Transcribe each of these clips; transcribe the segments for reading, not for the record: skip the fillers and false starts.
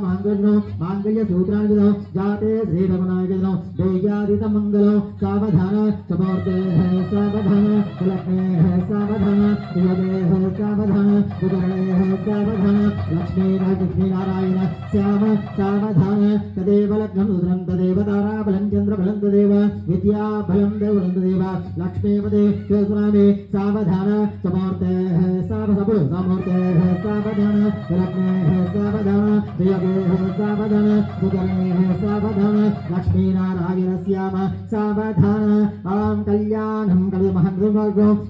मांगल्य सूत्राणि जाते श्री रमणाय देयादित मंगलो सावधान समूर्ते सावधान लक्ष्मी सावधान योगे सावधान उदरणे सावधान लक्ष्मी नारायण श्याम सावधान तदेव लग्नं रुद्रं तदेव ताराबलं चन्द्रबलं तदेव विद्याबलं देवलं तदेव लक्ष्मीपदे सूत्राणि सावधान समूर्ते समूर्ते सावधान लक्ष्मी सावधान योगे सावधान उदरणे सावधान लक्ष्मी नारायण श्याम सावधान आम कल्याणं कलिमहं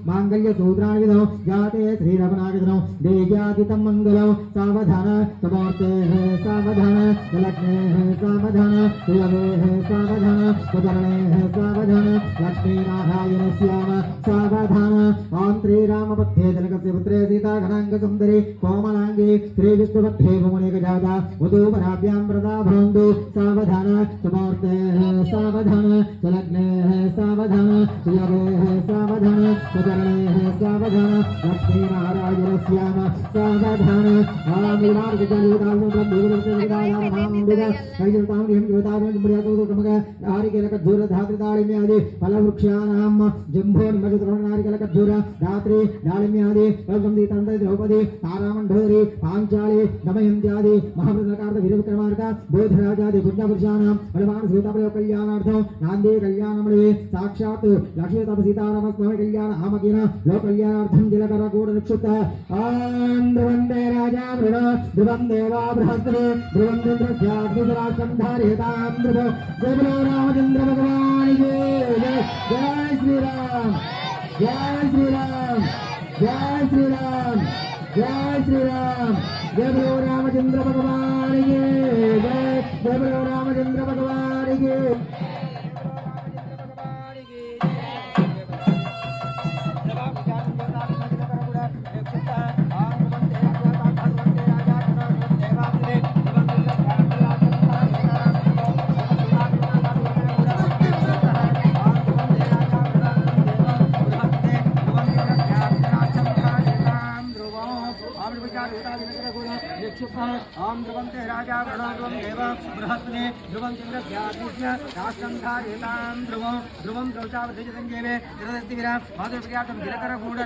मांगल्य सूत्राणि जाते श्री रमणाय देयादितं मंगलं सावधान समूर्ते सावधान लक्ष्मी सावधान योगे सावधान उदरणे सावधान लक्ष्मी नारायण श्याम सावधान ओम श्री रामपत्ये जनकस्य पुत्रे सीता घनांग सुंदरी कोमलांगी श्री विष्णुपत्ये भुवनेकजाता वधूवराभ्यां प्रदा भवन्तु सावधान समूर्ते सावधान लग्ने सावधान योगे सावधान उदरणे सावधान लक्ष्मी नारायण श्याम सावधान फलवृक्षाणां जम्भो निमजद्रोणारिकलकज्जूर रात्रि दाळिम्यादि द्रौपदी तारामण्डोदरी पाञ्चाली दमयन्त्यादि महावृतकार्त वीरविक्रमार्क बोधराजादि पुण्यपुरुषाणां बलवान् सीतापयो कल्याणार्थं नान्दी कल्याणमणि साक्षात् लक्ष्मी सीतारामस्वामी कल्याण आमकिन लोक कल्याणार्थं दिलकर गूढनिक्षुप्त ध्रुवन्दे राजा मृण ध्रुवं देवा बृहस्पति ध्रुवं चन्द्रस्याग्निसराष्ट्रं धारयतां ध्रुवो जय बोलो रामचंद्र भगवान की जय। जय श्री राम जय श्री राम जय श्री राम जय श्री राम जय बोलो रामचंद्र भगवान की जय। जय बोलो रामचंद्र भगवान की। ओम ध्रुवंते राजा प्रणोम देव बृहस्पति ध्रुवं चन्द्रस्याग्निस्य राष्ट्रं धारयतां ध्रुवं ध्रुवं द्रौचावधिजसंजीवे जगदस्तिविरा माधुर्यार्थं दिलकर गूढ